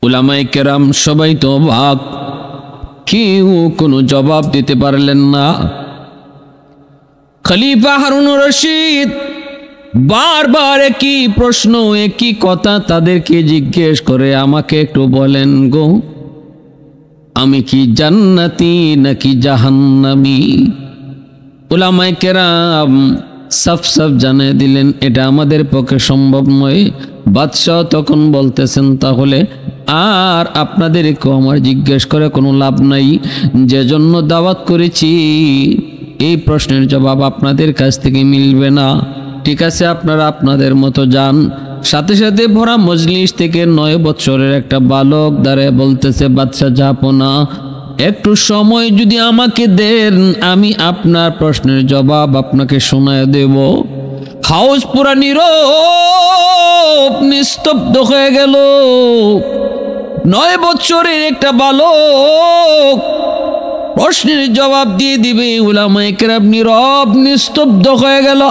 উলামায়ে কেরাম সবাই তো অবাক, কেউ কোনো জবাব দিতে পারলেন না। খলিফা হারুনুর রশিদ বারবার একই প্রশ্ন, একই কথা তাদেরকে জিজ্ঞেস করে, আমাকে একটু বলেন গো, আমি কি জান্নাতি নাকি জাহান্নামী? উলামায়ে কেরাম সাফ সাফ জানিয়ে দিলেন, এটা আমাদের পক্ষে সম্ভব নয়। বাদশাহ তখন বলতেছেন, তাহলে আর আপনাদেরকেও আমার জিজ্ঞেস করে কোনো লাভ নাই, যে জন্য দাওয়াত করেছি এই প্রশ্নের জবাব আপনাদের কাছ থেকে মিলবে না। ঠিক আছে, আপনারা আপনাদের মতো যান। সাথে সাথে ভরা মজলিস থেকে 9 বছরের একটা বালক দাঁড়ায় বলতেছে, বাদশাহ জাহাপনা, একটু সময় যদি আমাকে দেন, আমি আপনার প্রশ্নের জবাব আপনাকে শোনায় দেব। হাউস পুরা নীরব, নিস্তব্ধ হয়ে গেল। 9 বছরের একটা বালক প্রশ্নের জবাব দিয়ে দিবে, উলামায়ে কেরাম নীরব নিস্তব্ধ হয়ে গেল।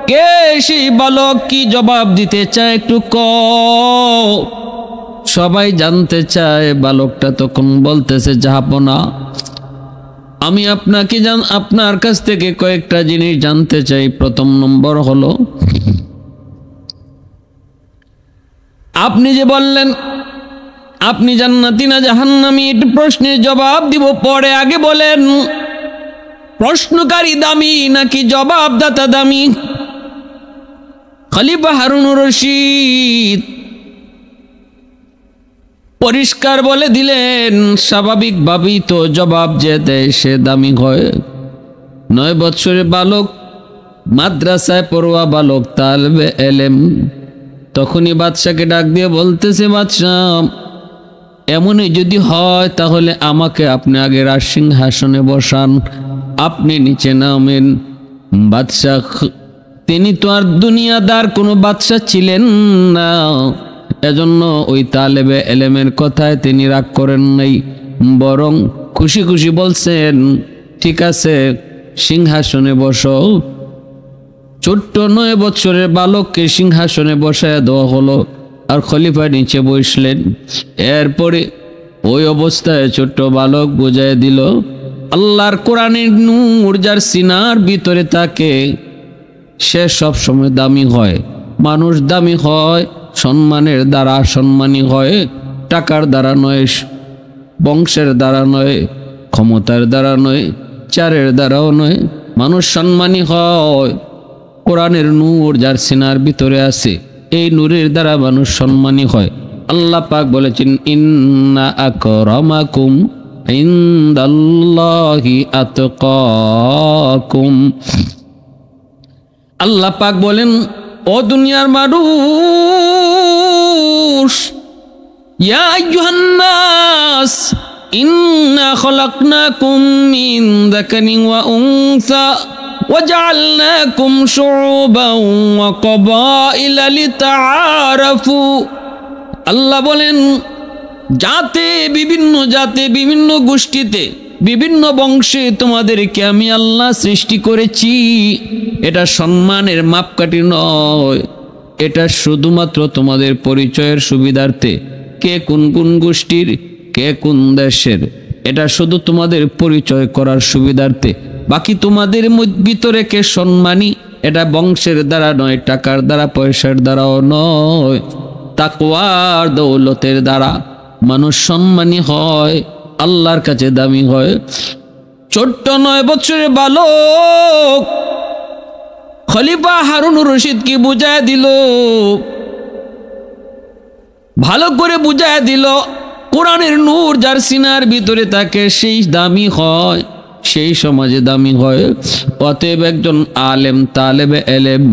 কে সেই বালক, কি জবাব দিতে চায় একটু কও। সবাই জানতে চায়। বালকটা তখন বলতেছে, জাহাপনা, আমি আপনার কাছ থেকে কয়েকটা জিনিস জানতে চাই। প্রথম নম্বর হলো, আপনি যে বললেন আপনি জান্নাতি না জাহান্নামী, একটু প্রশ্নের জবাব দিব, পরে আগে বলেন প্রশ্নকারী দামি নাকি জবাবদাতা দামি? খলিফা হারুনুর রশিদ পরিষ্কার বলে দিলেন, স্বাভাবিকভাবেই তো জবাব যে দেয় সে দামি হয়। 9 বছরের বালক, মাদ্রাসায় পড়ুয়া বালক, তালেবে এলেম। তখনই বাদশাকে ডাক দিয়ে বলতেছে, বাদশাহ, এমনই যদি হয় তাহলে আমাকে আপনি আগে রাজসিংহাসনে বসান, আপনি নিচে নামেন। বাদশাহ তিনি তো আর দুনিয়াদার কোনো বাদশাহ ছিলেন না, এজন্য ওই তালেবে এলেমের কথায় তিনি রাগ করেন নাই, বরং খুশি খুশি বলছেন, ঠিক আছে সিংহাসনে বসো। ছোট্ট 9 বছরের বালককে সিংহাসনে বসায় দেওয়া হলো, আর খলিফা নিচে বসলেন। এরপরে ওই অবস্থায় ছোট্ট বালক বুঝায় দিল, আল্লাহর কোরআনের নূর যার সিনার ভিতরে থাকে সে সব সময় দামি হয়। মানুষ দামি হয় সম্মানের দ্বারা, সম্মানী হয় টাকার দ্বারা নয়, বংশের দ্বারা নয়, ক্ষমতার দ্বারা নয়, চারের দ্বারাও নয়। মানুষ সম্মানী হয় কোরআনের নূর যার সিনার ভিতরে আছে, এই নূরের দ্বারা মানুষ সম্মানী হয়। আল্লাহ পাক বলেছেন, ইন্না আকরামাকুম ইনদাল্লাহি আতকাকুম। আল্লাহ পাক বলেন, ও দুনিয়ার মানুষ, ইয়া আইয়ুহান নাস ইন্না খলাকনাকুম মিন যাকারিন ওয়া উনসা وجعلناكم شعوبا وقبائل لتعارفوا। আল্লাহ বলেন, জাতে বিভিন্ন জাতে, বিভিন্ন গোষ্ঠীতে, বিভিন্ন বংশে তোমাদেরকে আমি আল্লাহ সৃষ্টি করেছি। এটা সম্মানের মাপকাঠি নয়, এটা শুধুমাত্র তোমাদের পরিচয়ের সুবিধার্থে। কে কোন কোন গোষ্ঠীর, কে কোন দেশের, এটা শুধু তোমাদের পরিচয় করার সুবিধার্থে। বাকি তোমাদের ভিতরে কে সম্মানী, এটা বংশের দ্বারা নয়, টাকার দ্বারা, পয়সার দ্বারাও নয়, তাকওয়ার দৌলতের দ্বারা মানুষ সম্মানী হয়, আল্লাহর কাছে দামি হয়। ছোট্ট 9 বছরের বালক খলিফা হারুনুর রশিদ কি বুঝায় দিল, ভালো করে বুঝায় দিল, কোরআনের নূর যার সিনার ভিতরে থাকে সেই দামি হয়, সেই সমাজে দামি হয়। অতএব একজন আলেম, তালেবে এলেম,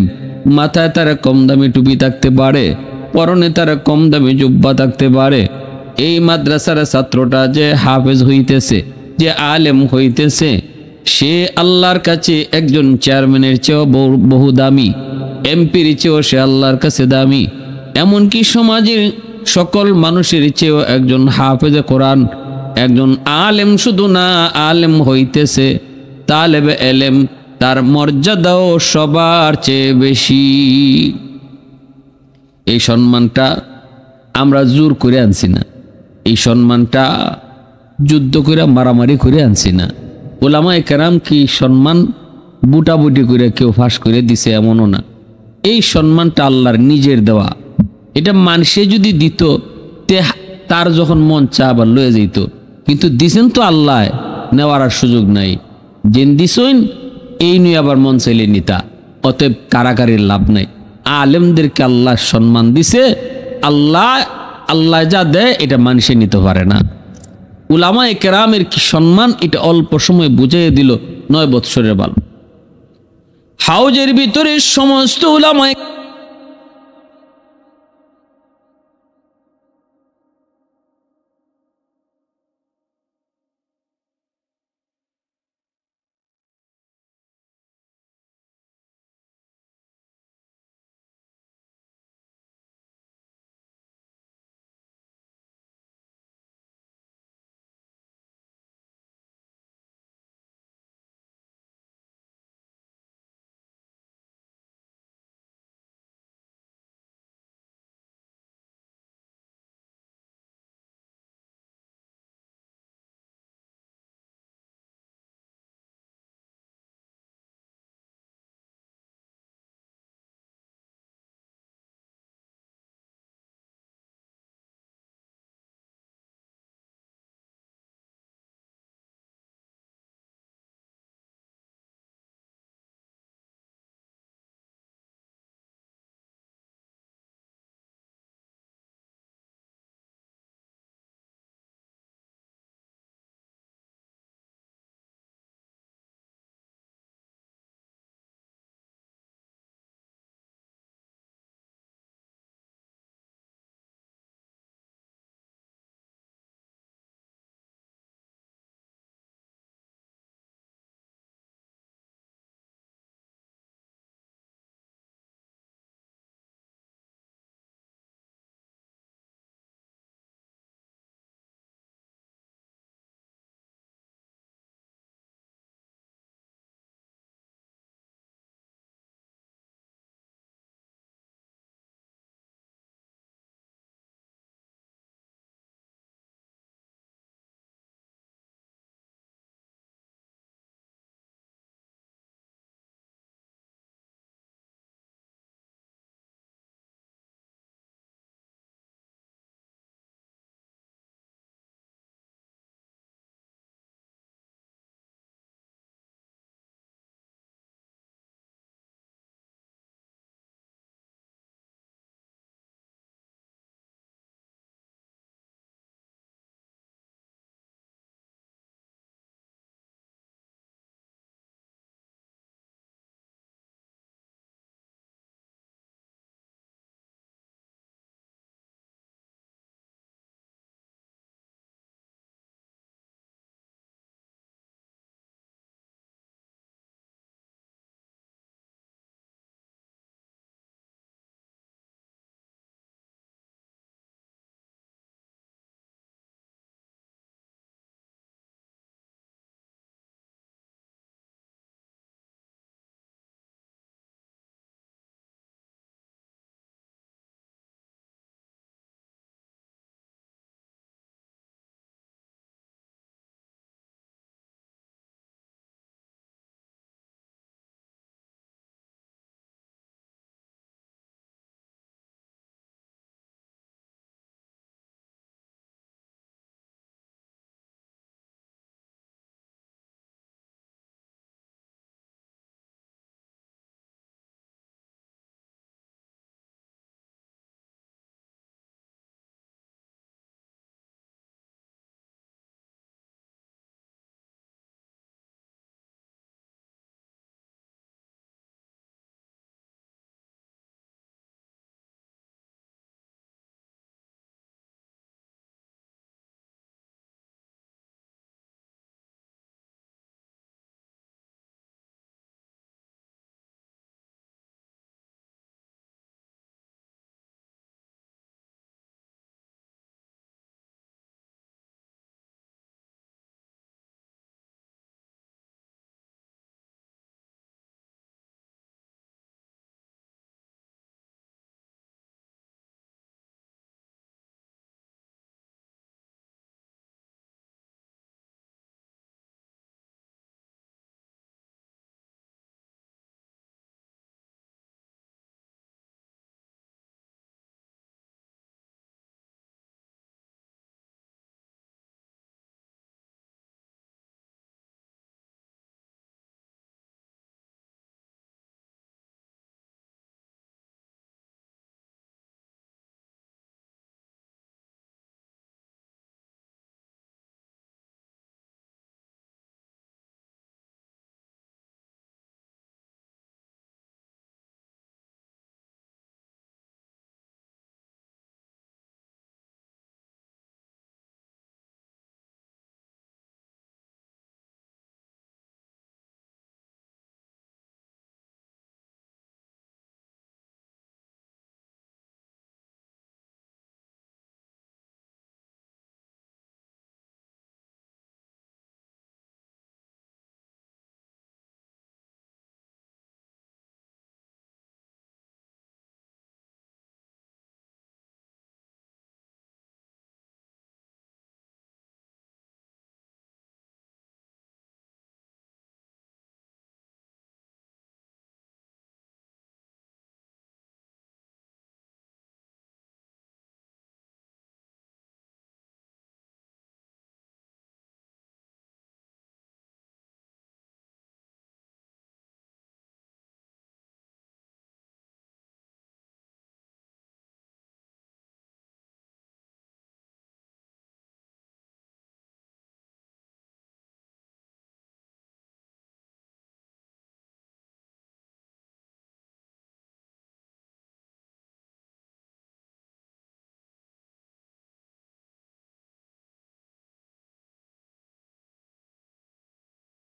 মাথায় তারা কম দামি টুপি থাকতে পারে, পরনে তারা কম দামি জুব্বা থাকতে পারে। এই মাদ্রাসার ছাত্রটা যে হাফেজ হইতেছে, যে আলেম হইতেছে, সে আল্লাহর কাছে একজন চেয়ারম্যানের চেয়েও বহু দামি, এমপির চেয়েও সে আল্লাহর কাছে দামি। এমনকি সমাজের সকল মানুষের চেয়েও একজন হাফেজে কোরআন, একজন আলেম শুধু না, আলেম হইতেছে তালেবে এলেম, তার মর্যাদাও সবার চেয়ে বেশি। এই সম্মানটা আমরা জোর করে আনছি না, এই সম্মানটা যুদ্ধ করে মারামারি করে আনছি না। ওলামায়ে কেরাম কি সম্মান বুটাবুটি করে কেউ ফাঁস করে দিছে এমনও না। এই সম্মানটা আল্লাহর নিজের দেওয়া। এটা মানুষে যদি দিত তে তার যখন মন চা আবার লয়ে যেত, কিন্তু দিছেন তো আল্লাহ, নেওয়ার আর সুযোগ নাই। যেন দিছইন এই নিয়ে আবার মন চাইলে নিতা, অতএব কারাকারির লাভ নাই। আলেমদেরকে আল্লাহ সম্মান দিছে, আল্লাহ আল্লাহ যা দেয় এটা মানুষে নিতে পারে না। উলামায়ে কেরামের কি সম্মান, এটা অল্প সময় বুঝিয়ে দিল 9 বৎসরের বালক। হাউজের ভিতরে সমস্ত উলামায়ে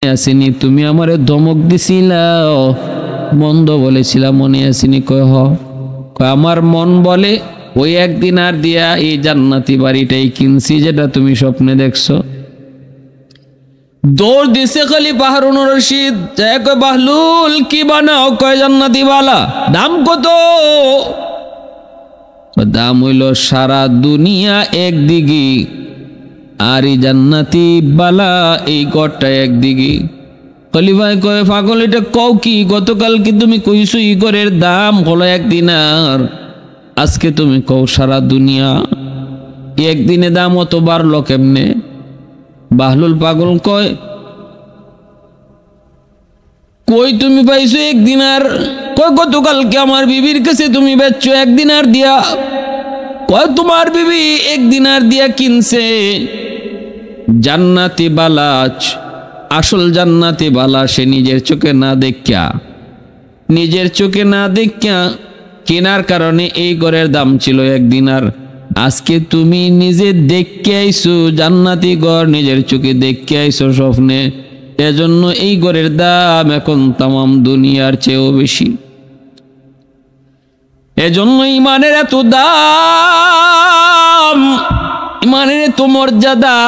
আসেনি তুমি আমারে ধমক দিছিলা, মন্দ বলেছিলাম, মনে আসেনি? কয় হ। কয় আমার মন বলে ওই একদিন আর দিয়া এই জান্নাতি বাড়িটাই কিনছি যেটা তুমি স্বপ্নে দেখছো। দৌড় দিছে খলিফা হারুন রশিদ, কয় বাহলুল কি বানাও? কয় জান্নাতি বালা। দাম কত? দাম হইল সারা দুনিয়া একদিকে, আর এই জান্নাতি বালা এই ঘরটা একদিকে। খলিফায় কয় পাগল, এটা কও কি? গতকাল কি তুমি কইছো ই ঘরের দাম হলো 1 দিনার, আজকে তুমি কও সারা দুনিয়া। একদিনে দাম অত বাড়লো কেমনে? বাহলুল পাগল কয় কই তুমি পাইছো 1 দিনার? কয় গতকালকে আমার বিবির কাছে তুমি বেচছো 1 দিনার দিয়া। কয় তোমার বিবি 1 দিনার দিয়া কিনছে। জান্নাতি বালা, আসল জান্নাতি বালা সে নিজের চোখে না দেখিয়া, নিজের চোখে না দেখিয়া কেনার কারণে এই ঘরের দাম ছিল 1 দিনার। আজকে তুমি নিজে দেখে আইছো জান্নাতি ঘর, নিজের চোখে দেখে আইছো স্বপ্নে, এজন্য এই ঘরের দাম এখন তামাম দুনিয়ার চেয়েও বেশি। এজন্য ইমানের এত দাম, ইমানের এত মর্যাদা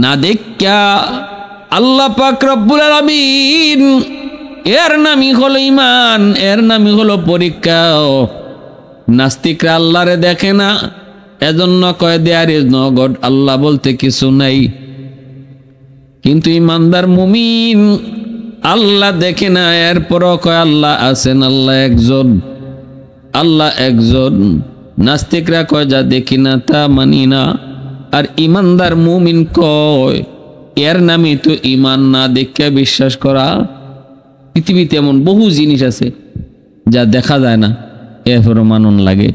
না দেখা আল্লাহ পাক রব্বুল আলামিন এর নামই হলো ইমান, এর নামই হলো পরীক্ষা। নাস্তিকরা আল্লাহরে দেখে না, এজন্য কয় দেয়ার ইজ নো গড, আল্লাহ বলতে কিছু নাই। কিন্তু ইমানদার মুমিন আল্লাহ দেখে না, এরপরও কয় আল্লাহ আছেন, আল্লাহ একজন, আল্লাহ একজন। নাস্তিকরা কয় যা দেখি না তা মানি না, আর ইমানদার মুমিন কয় এর নামই তো ইমান, না দেখে বিশ্বাস করা। পৃথিবীতে এমন বহু জিনিস আছে যা দেখা যায় না, এরপরও মানন লাগে।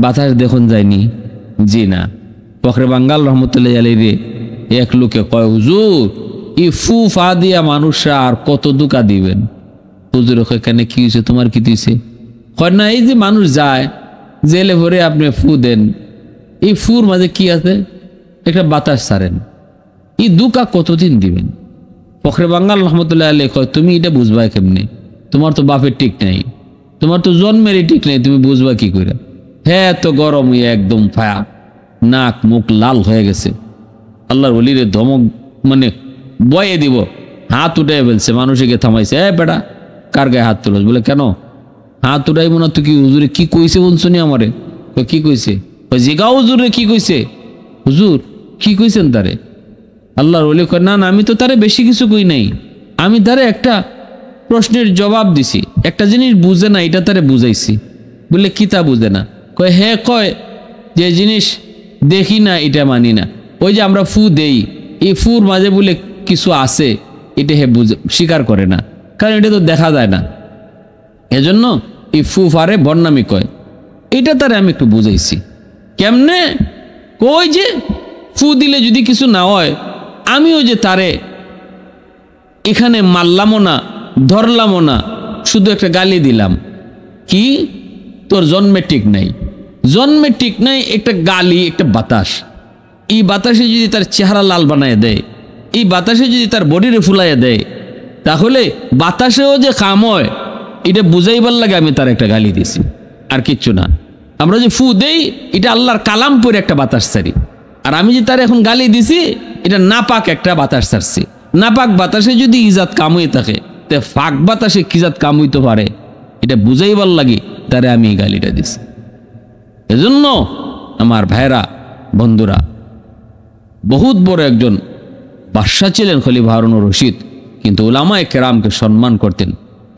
বাতাস দেখুন যায়নি, জি না। ফখরে বাঙ্গাল রহমতুল্লাহ আলাইহি এক লোকে কয় হুজুর ই ফু ফা দিয়া মানুষরা আর কত দুকা দিবেন? হুজুর এখানে কি হয়েছে, তোমার কি হয়েছে? কয় না, এই যে মানুষ যায় জেলে ভরে আপনি ফু দেন, এই ফুর মাঝে কি আছে? একটা বাতাস ছাড়েন, এই দুকা কতদিন দিবেন? ফখরে বাঙ্গাল রহমতুল্লাহ আলাইহি কয় তুমি এটা বুঝবা কেমনে? তোমার তো বাপের ঠিক নাই, তোমার তো জন্মেরই ঠিক নাই, তুমি বুঝবা কি করে? হ্যাঁ তো গরম হয়ে একদম ফায়া, নাক মুখ লাল হয়ে গেছে। আল্লাহর ওলিরে ধমক মানে বয়ে দিব, হাত উঠে ফেলছে, মানুষকে থামাইছে, বেটা কার গায়ে হাত তুলস? বলে কেন হাত উঠাইব না? তুই কি হুজুরে কি কইছে বলছো নি আমারে? কি কইছে? জিগাও হুজুরে কি কইছে? হুজুর কি কইছেন তারে? আল্লাহর ওলি কয় না না, আমি তো তারে বেশি কিছু কই নাই, আমি তারে একটা প্রশ্নের জবাব দিছি, একটা জিনিস বুঝে না এটা তারে বুঝাইছি। বলে কি তা বুঝে না? কয় হ্যাঁ, কয় যে জিনিস দেখি না এটা মানি না। ওই যে আমরা ফু দেই, এই ফুর মাঝে বলে কিছু আছে, এটা হে বুঝে স্বীকার করে না, কারণ এটা তো দেখা যায় না, এজন্য এই ফু ফারে বর্ণামি কয়। এটা তারে আমি একটু বুঝাইছি। কেমনে? কই যে ফু দিলে যদি কিছু না হয়, আমিও যে তারে এখানে মারলামও না, ধরলামও না, শুধু একটা গালি দিলাম। কি তোর জন্মে ঠিক নাই, জন্মে ঠিক নাই, একটা গালি, একটা বাতাস, এই বাতাসে যদি তার চেহারা লাল বানায় দেয়, এই বাতাসে যদি তার বডিরে ফুলাইয়া দেয়, তাহলে বাতাসেও যে কাম হয় এটা বুঝাইবার লাগে আমি তার একটা গালি দিছি, আর কিচ্ছু না। আমরা যে ফু দেই এটা আল্লাহর কালাম পরে একটা বাতাস ছাড়ি, আর আমি যে তার এখন গালি দিছি এটা নাপাক একটা বাতাস ছাড়ছি। নাপাক বাতাসে যদি ইজাত কাম হয়ে থাকে, তে ফাঁক বাতাসে কি জাত কাম হইতে পারে এটা বুঝাইবার লাগে তারে আমি এই গালিটা দিছি। এজন্য আমার ভাইরা বন্ধুরা, বহুত বড় একজন বাদশা ছিলেন খলিফা হারুন রশিদ, কিন্তু উলামায়ে কেরামকে সম্মান করতেন,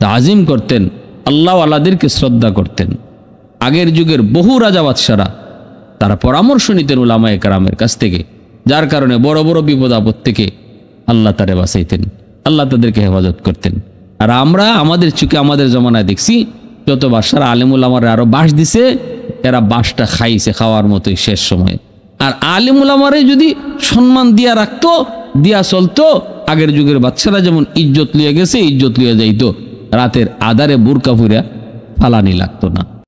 তাজিম করতেন, আল্লাহ আল্লাহদেরকে শ্রদ্ধা করতেন। আগের যুগের বহু রাজা বাদশারা তারা পরামর্শ নিতেন উলামায়ে কেরামের কাছ থেকে, যার কারণে বড় বড় বিপদ আপদ থেকে আল্লাহ তারে বাঁচাইতেন, আল্লাহ তাদেরকে হেফাজত করতেন। আর আমরা আমাদের চোখে আমাদের জমানায় দেখছি যত বাদশারা আলেম উলামারা আরো বাস দিছে, এরা বাসটা খাইছে খাওয়ার মতোই শেষ সময়ে। আর আলেম উলামারে যদি সম্মান দিয়া রাখতো, দিয়া চলতো, আগের যুগের বাদশারা যেমন ইজ্জত লিয়ে গেছে ইজ্জত লিয়ে যাইতো, রাতের আধারে বুরকা ফুরিয়া ফালানি লাগতো না।